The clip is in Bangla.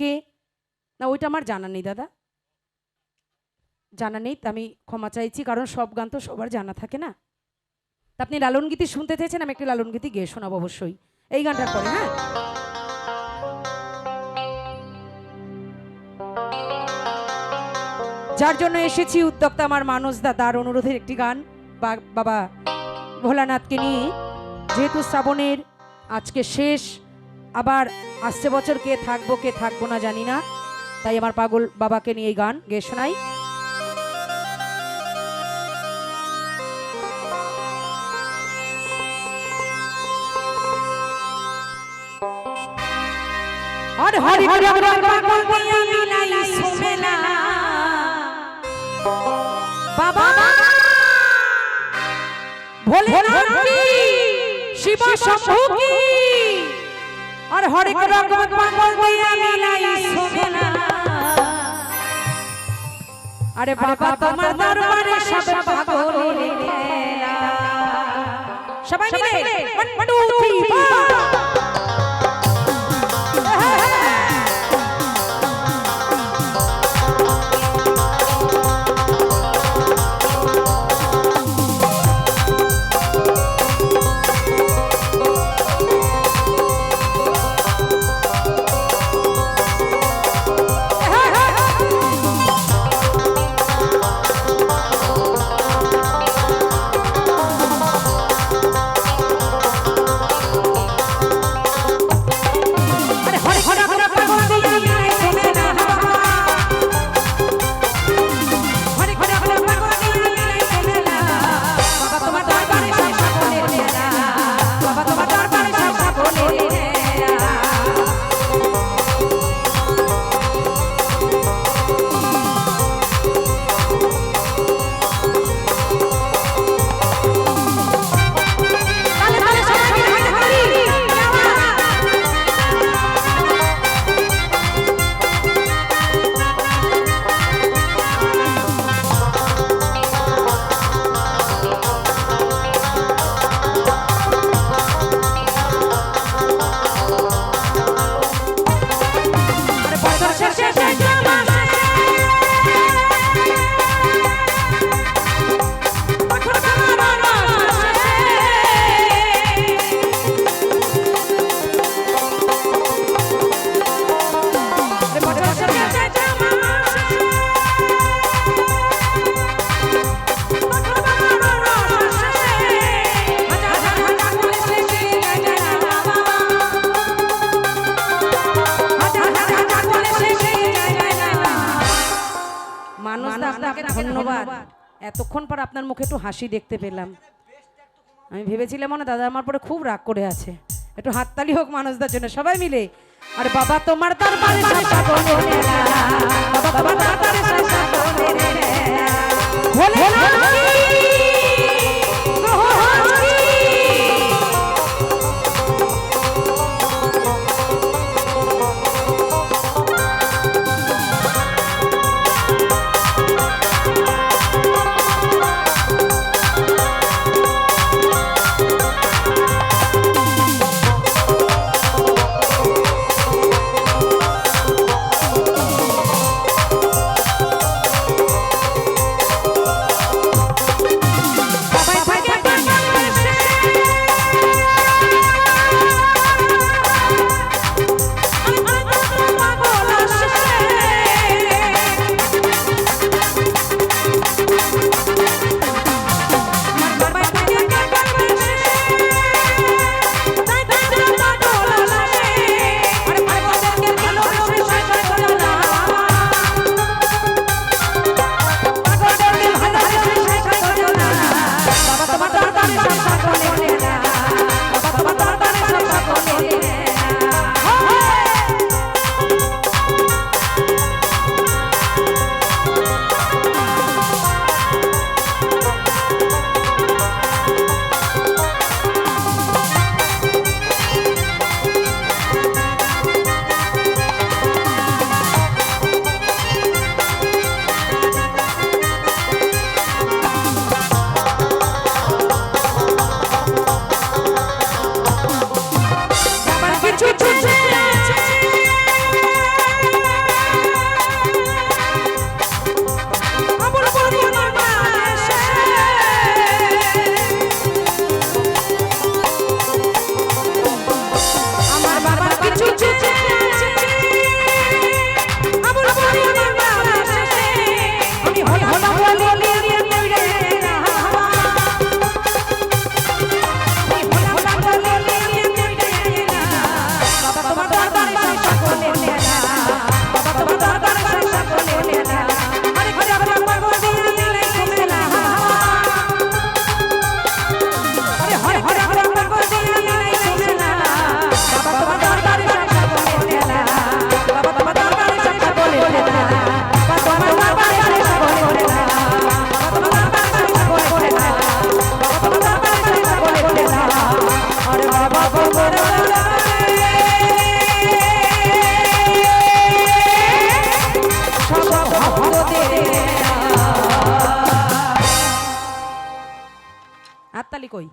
থেকে না, ওইটা আমার জানা নেই দাদা, জানা নেই, আমি ক্ষমা চাইছি, কারণ সব গান তো সবার জানা থাকে না। তা আপনি লালন গীতি শুনতে চেয়েছেন, আমি একটি লালন গীতি গেয়ে শোনাবো অবশ্যই এই গানটার পরে। হ্যাঁ, যার জন্য এসেছি উদ্যোক্তা আমার মানস দা, তার অনুরোধের একটি গান বাবা ভোলানাথকে নিয়ে। যেহেতু শ্রাবণের আজকে শেষ, আবার আসছে বছর কে থাকবো না জানি না, তাই আমার পাগল বাবাকে নিয়ে এই গান গেয়ে শোনাই। আর হরি হরি পাগল দিয়া মিলাই সোমেলা বাবা ভোলেনাথ কি শিব শম্ভু কি, আর হরি হরি পাগল দিয়া মিলাই সোমেলা। আরে বাবা তোমার দরবারে সব পাগলের খেলা। সবাই মিলে 1 2 3 4। ধন্যবাদ, এতক্ষণ পর আপনার মুখে একটু হাসি দেখতে পেলাম। আমি ভেবেছিলাম মনে দাদা আমার পরে খুব রাগ করে আছে। একটু হাততালি হোক মানসদার জন্য সবাই মিলে। আর বাবা তোমার দরবারে বাবা তোমার দরবারে হাততালি কই?